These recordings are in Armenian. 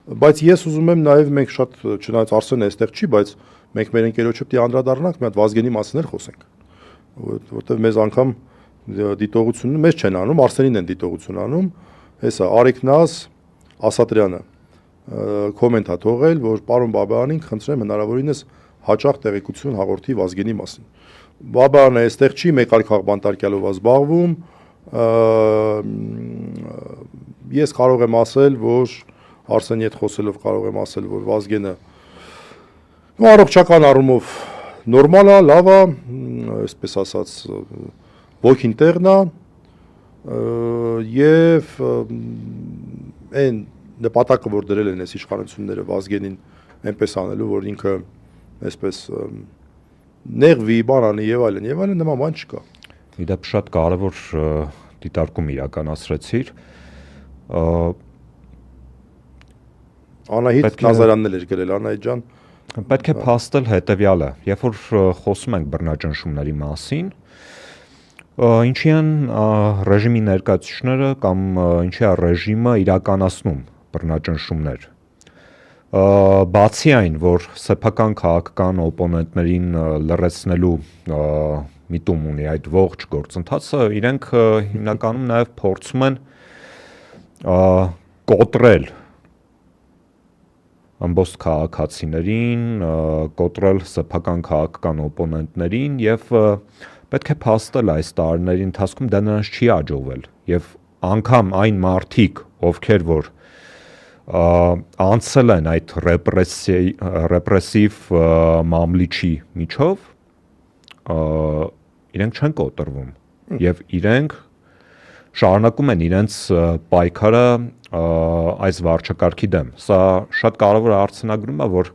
Բայց ես ուզում եմ նաև մենք շատ չնայած Արսենը այստեղ չի, բայց մենք մեր ընկերոջը պիտի անդրադառնանք մի հատ Վազգենի մասին խոսենք, որտեղ մեզ անգամ դիտողությունը մեզ չեն անում, Արսենին են դիտողություն անում, հեսա Արեգնազ Ասատրյանը կոմենտ է թողել, որ պարոն Բաբայանին խնդրեմ հնարավորինս հաճախ տեղեկություն հաղորդի Վազգենի մասին։ Բաբայանը այստեղ չի, մեկ այլ քաղբանտարկյալով է զբաղվում, ես կարող եմ ասել, որ Արսենի հետ խոսելով կարող եմ ասել, որ Վազգենը առողջական առումով նորմալ է, լավ է, այսպես ասած ոգին տեղն է եւ այն նպատակը, որ դրել են այս իշխանությունները Վազգենին այնպես անելու, որ ինքը այսպես նեղվի, բանանի եւ այլն նման բան չկա։ Իդեպ շատ կարևոր դիտարկում իրականացրեցիր։ Անահիտ Նազարյանն էլ էր գրել, Անահիտ ջան։ Պետք է փաստել հետեւյալը, երբ որ խոսում ենք բռնաճնշումների մասին, ինչի են ռեժիմի ներկայացուցիչները կամ ինչի է ռեժիմը իրականացնում բռնաճնշումներ։ Բացի այն, որ սեփական քաղաքական օպոնենտներին լրացնելու միտում ունի այդ ողջ գործընթացը, իրենք հիմնականում նաև փորձում են կոտրել ամբողջ քաղաքացիներին, կոտրել սեփական քաղաքական օպոնենտներին եւ պետք է փաստել այս տարիների ընթացքում դա նրանց չի հաջողվել եւ անգամ այն մարդիկ, ովքեր որ անցել են այդ ռեպրեսիվ մամլիչի միջով, իրենք չեն կոտրվում եւ իրենք շարունակում են իրենց պայքարը այս վարչակարգի դեմ։ Սա շատ կարևոր հարցնագրում է, որ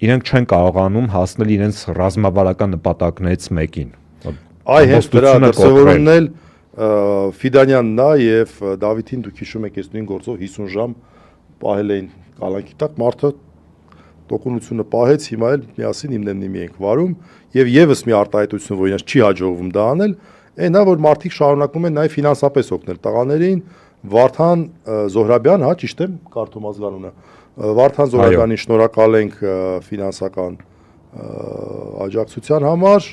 իրենք չեն կարողանում հասնել իրենց ռազմավարական նպատակներից մեկին։ Այ հենց դրա դրսևորումն էլ Ֆիդանյանն է եւ Դավիթին դուք հիշում եք այս նույն գործով 50 ժամ պահել էին կալանքի տակ, մարդը տոկունությունը պահեց, հիմա էլ միասին հիմնեմնի ենք վարում եւ եւս մի արտահայտություն, որ իրենց չի հաջողվում դա անել, այնա որ մարդիկ շարունակում են նաեւ ֆինանսապես օգնել տղաներին, Վարդան Զոհրաբյան, հա, ճիշտ եմ, կարդում ազգանունը։ Վարդան Զոհրաբյանին շնորհակալ ենք ֆինանսական աջակցության համար,